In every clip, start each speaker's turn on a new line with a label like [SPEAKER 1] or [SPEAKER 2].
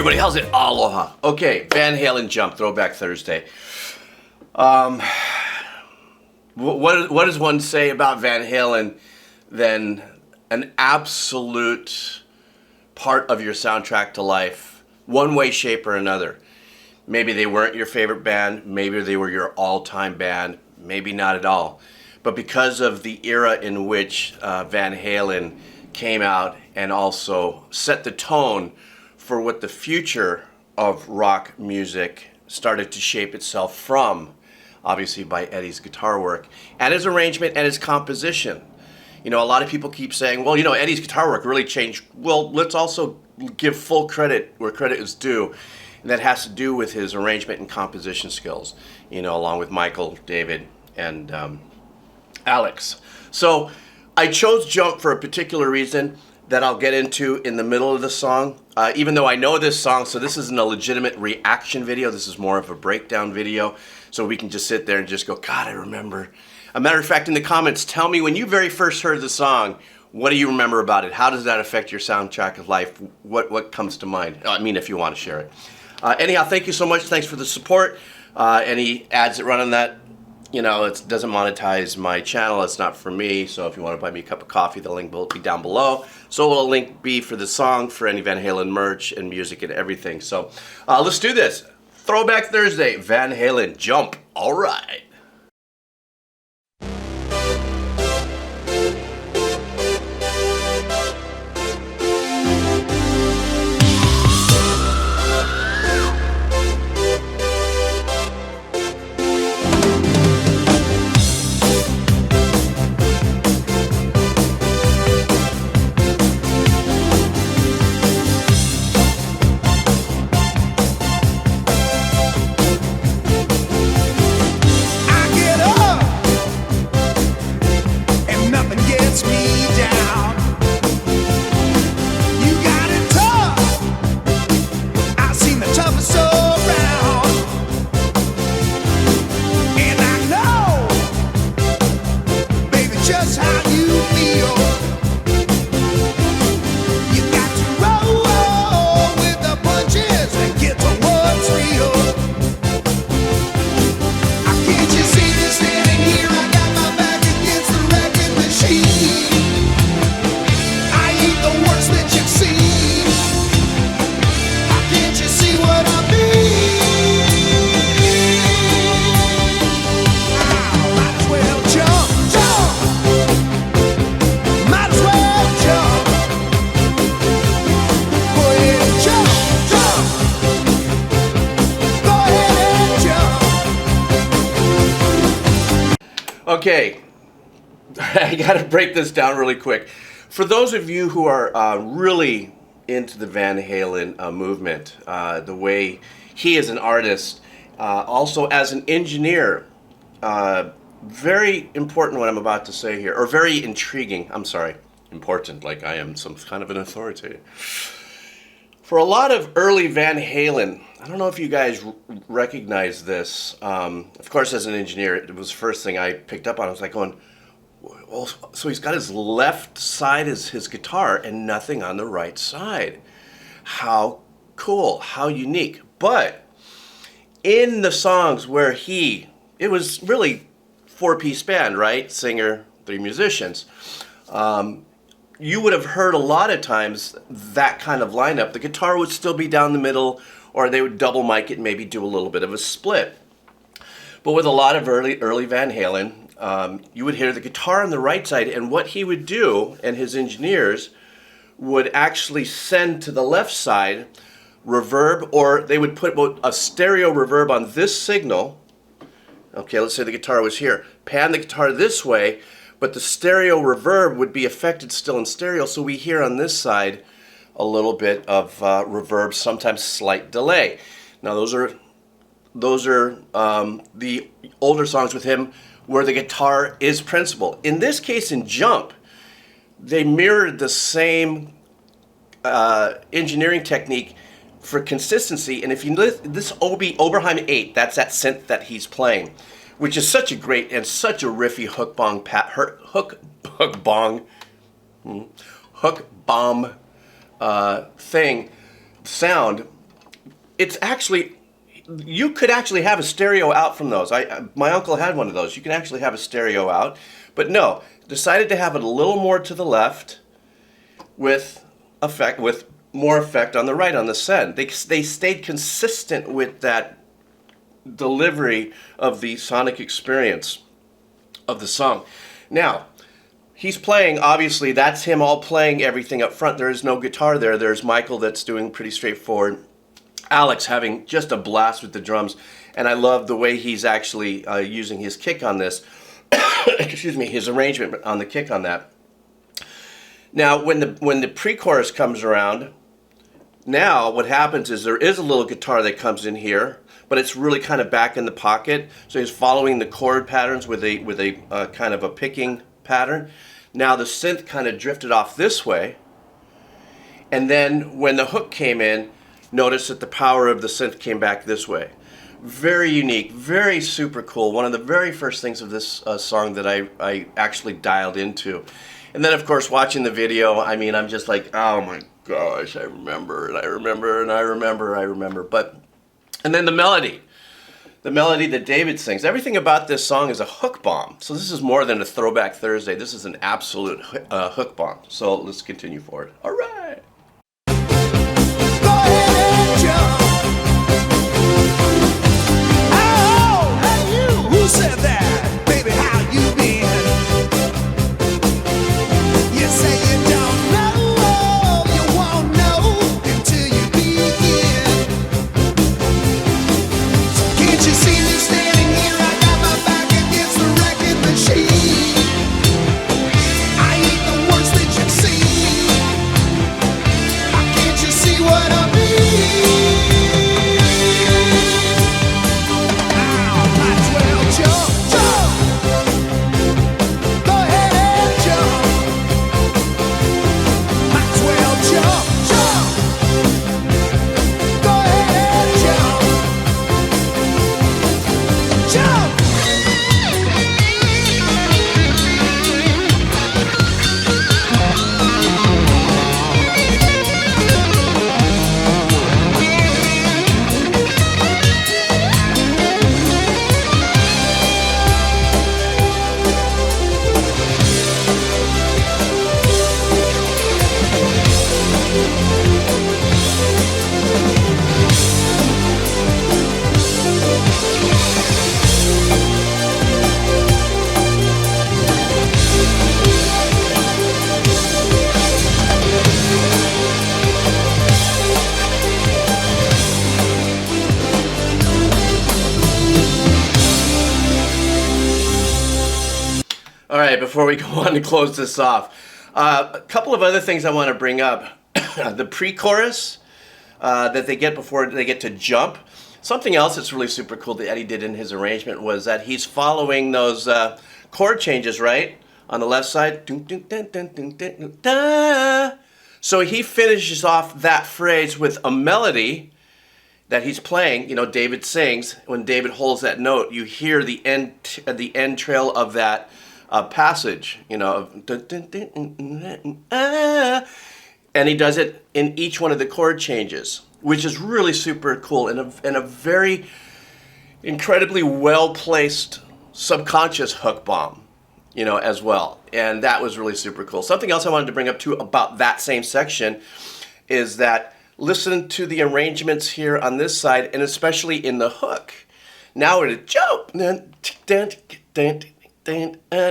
[SPEAKER 1] everybody, how's it? Aloha. Okay, Van Halen Jump, Throwback Thursday. What does one say about Van Halen than an absolute part of your soundtrack to life, one way, shape, or another? Maybe they weren't your favorite band, maybe they were your all-time band, maybe not at all. But because of the era in which Van Halen came out and also set the tone for what the future of rock music started to shape itself from, obviously by Eddie's guitar work and his arrangement and his composition. You know, a lot of people keep saying, well, you know, Eddie's guitar work really changed. Well, let's also give full credit where credit is due. And that has to do with his arrangement and composition skills, you know, along with Michael, David, and Alex. So I chose Jump for a particular reason that I'll get into in the middle of the song. Even though I know this song, so this isn't a legitimate reaction video, this is more of a breakdown video, so we can just sit there and just go, God, I remember. A matter of fact, in the comments, tell me when you very first heard the song, what do you remember about it? How does that affect your soundtrack of life? What comes to mind? I mean, if you want to share it. Anyhow, thank you so much. Thanks for the support. Any ads that run on that, you know, it doesn't monetize my channel. It's not for me. So if you want to buy me a cup of coffee, the link will be down below. So will a link be for the song, for any Van Halen merch and music and everything. So let's do this. Throwback Thursday, Van Halen, Jump. All right. Okay, I gotta break this down really quick. For those of you who are really into the Van Halen movement, the way he is an artist, also as an engineer, very important what I'm about to say here, or very intriguing, I'm sorry, important, like I am some kind of an authority. For a lot of early Van Halen, I don't know if you guys recognize this. Of course, as an engineer, it was the first thing I picked up on. I was like going, well, so he's got his left side as his guitar and nothing on the right side. How cool, how unique. But in the songs where it was really four-piece band, right? Singer, three musicians. You would have heard a lot of times that kind of lineup. The guitar would still be down the middle, or they would double mic it and maybe do a little bit of a split. But with a lot of early Van Halen, you would hear the guitar on the right side, and what he would do, and his engineers, would actually send to the left side reverb, or they would put a stereo reverb on this signal. Okay, let's say the guitar was here. Pan the guitar this way, but the stereo reverb would be affected still in stereo, so we hear on this side a little bit of reverb, sometimes slight delay. Now those are the older songs with him where the guitar is principal. In this case, in Jump, they mirrored the same engineering technique for consistency. And if you listen, this Oberheim 8, that's that synth that he's playing, which is such a great and such a riffy hook bomb thing, sound. it's actually, you could actually have a stereo out from those. My uncle had one of those. You can actually have a stereo out, but no, decided to have it a little more to the left with more effect on the right on the send. They stayed consistent with that delivery of the sonic experience of the song. Now, he's playing, obviously, that's him all playing everything up front. There is no guitar there. There's Michael that's doing pretty straightforward. Alex having just a blast with the drums. And I love the way he's actually using his kick on this. Excuse me, his arrangement on the kick on that. Now, when the pre-chorus comes around, now what happens is there is a little guitar that comes in here, but it's really kind of back in the pocket. So he's following the chord patterns with a kind of a picking pattern. Now the synth kind of drifted off this way, and then when the hook came in, notice that the power of the synth came back this way. Very unique, very super cool. One of the very first things of this song that I actually dialed into. And then, of course, watching the video, I mean, I'm just like, oh my gosh, I remember, and I remember, and I remember. But, and then the melody that David sings. Everything about this song is a hook bomb. So this is more than a Throwback Thursday. This is an absolute hook bomb. So let's continue forward. All right.
[SPEAKER 2] Go ahead and jump. Oh, hey you. Who said that? Baby, how you been? You say you don't know, you won't know until you begin. So can't you see me standing here? I got my back against the wrecking machine. I ain't the worst that you've seen. Can't you see what I mean? Ow, might as well jump, jump. Go ahead and jump. Might as well jump, jump. Go ahead and jump. Jump.
[SPEAKER 1] All right, before we go on to close this off, a couple of other things I want to bring up. The pre-chorus that they get before they get to jump. Something else that's really super cool that Eddie did in his arrangement was that he's following those chord changes, right? On the left side. So he finishes off that phrase with a melody that he's playing. You know, David sings. When David holds that note, you hear the end trail of that passage, you know, and he does it in each one of the chord changes, which is really super cool, and a very incredibly well-placed subconscious hook bomb, you know, as well. And that was really super cool. Something else I wanted to bring up too about that same section is that listen to the arrangements here on this side, and especially in the hook. Now we're to jump.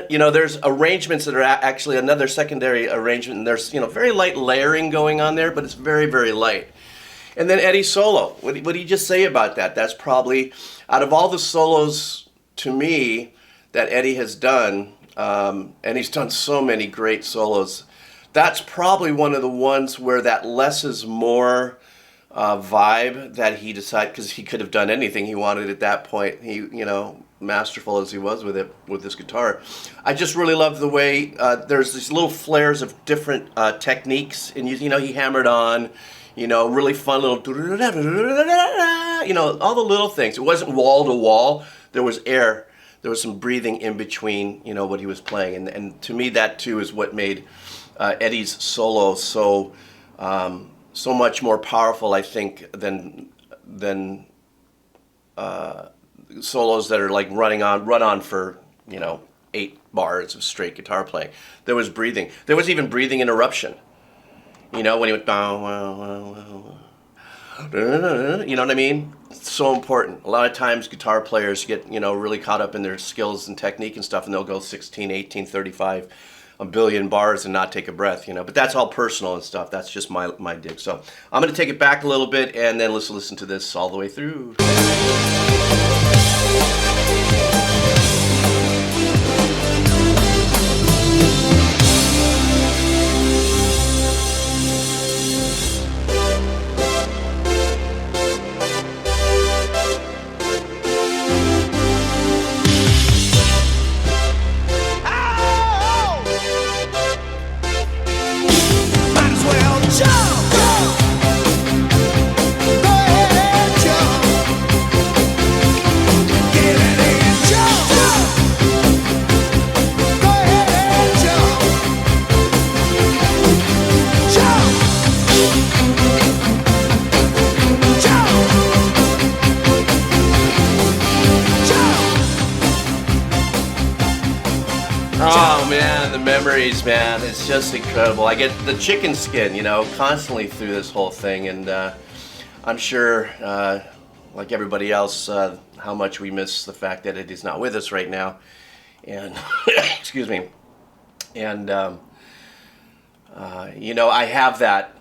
[SPEAKER 1] You know, there's arrangements that are actually another secondary arrangement, and there's, you know, very light layering going on there, but it's very, very light. And then Eddie's solo. What do you just say about that? That's probably, out of all the solos to me that Eddie has done, and he's done so many great solos, that's probably one of the ones where that less is more vibe that he decided, because he could have done anything he wanted at that point. He, you know, masterful as he was with it, with this guitar. I just really love the way there's these little flares of different techniques, and you know, he hammered on, you know, really fun little, you know, all the little things. It wasn't wall to wall. There was air. There was some breathing in between, you know, what he was playing, and to me that too is what made Eddie's solo so much more powerful, I think, than solos that are like run on for 8 bars of straight guitar playing. There was breathing. There was even breathing interruption. When he went, you know what I mean? It's so important. A lot of times guitar players get, really caught up in their skills and technique and stuff, and they'll go 16, 18, 35, a billion bars and not take a breath, But that's all personal and stuff. That's just my dig. So I'm going to take it back a little bit, and then let's listen to this all the way through.
[SPEAKER 2] Might as well jump. Go ahead, jump. Get in and jump. Go ahead, jump. Jump. Jump.
[SPEAKER 1] Oh man, the memories, man. It's just incredible. I get the chicken skin, constantly through this whole thing, and I'm sure, like everybody else, how much we miss the fact that Eddie's not with us right now. And excuse me. And I have that.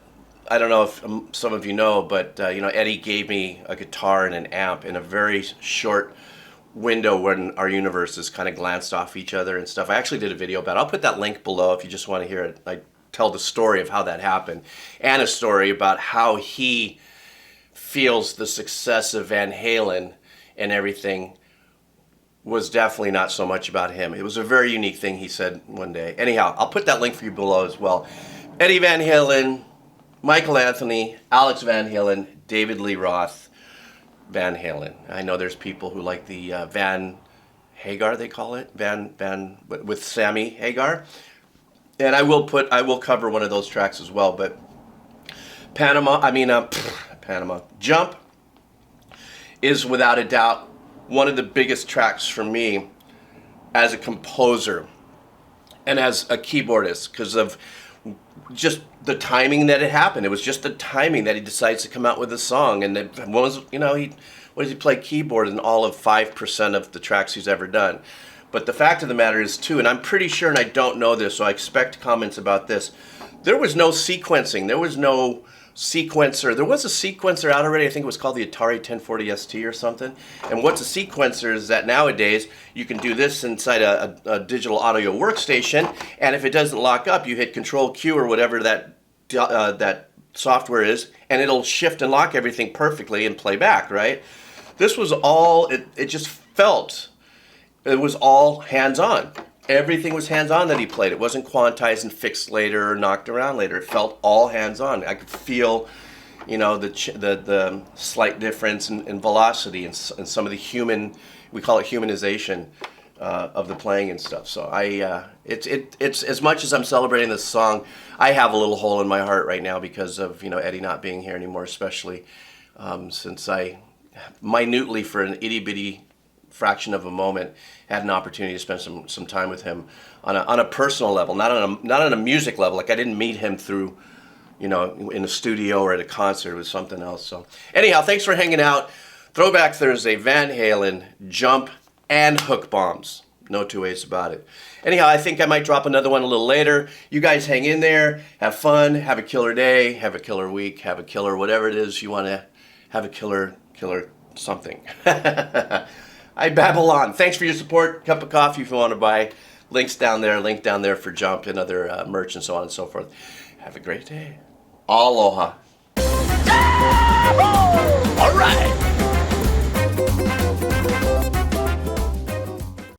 [SPEAKER 1] I don't know if some of you know, but Eddie gave me a guitar and an amp in a very short window when our universes kind of glanced off each other and stuff. I actually did a video about it. I'll put that link below if you just want to hear it. I tell the story of how that happened, and a story about how he feels the success of Van Halen and everything was definitely not so much about him. It was a very unique thing he said one day. Anyhow, I'll put that link for you below as well. Eddie Van Halen, Michael Anthony, Alex Van Halen, David Lee Roth, Van Halen. I know there's people who like the Van Hagar, they call it, Van with Sammy Hagar, and I will cover one of those tracks as well. But Panama, Jump is without a doubt one of the biggest tracks for me as a composer and as a keyboardist, because of just the timing that it happened. It was just the timing that he decides to come out with a song, and it was, he played keyboard in all of 5% of the tracks he's ever done. But the fact of the matter is too, and I'm pretty sure, and I don't know this, so I expect comments about this, there was no sequencing. There was no sequencer. There was a sequencer out already. I think it was called the Atari 1040 ST or something. And what's a sequencer is that nowadays you can do this inside a digital audio workstation, and if it doesn't lock up, you hit Control Q or whatever that software is, and it'll shift and lock everything perfectly and play back, right? This was all, it just felt, it was all hands-on. Everything was hands-on that he played. It wasn't quantized and fixed later or knocked around later. It felt all hands-on. I could feel, the slight difference in velocity and some of the we call it humanization of the playing and stuff. So it's as much as I'm celebrating this song, I have a little hole in my heart right now because of Eddie not being here anymore, especially since I minutely, for an itty-bitty fraction of a moment, had an opportunity to spend some time with him on a personal level, not on a music level. Like, I didn't meet him through, in a studio or at a concert. It was something else. So anyhow, thanks for hanging out. Throwback Thursday, Van Halen, Jump, and Hook Bombs. No two ways about it. Anyhow, I think I might drop another one a little later. You guys hang in there, have fun, have a killer day, have a killer week, have a killer whatever it is you want to have, a killer something. I babble on. Thanks for your support. Cup of coffee if you want to buy. Link down there for Jump and other merch and so on and so forth. Have a great day. Aloha.
[SPEAKER 2] All right.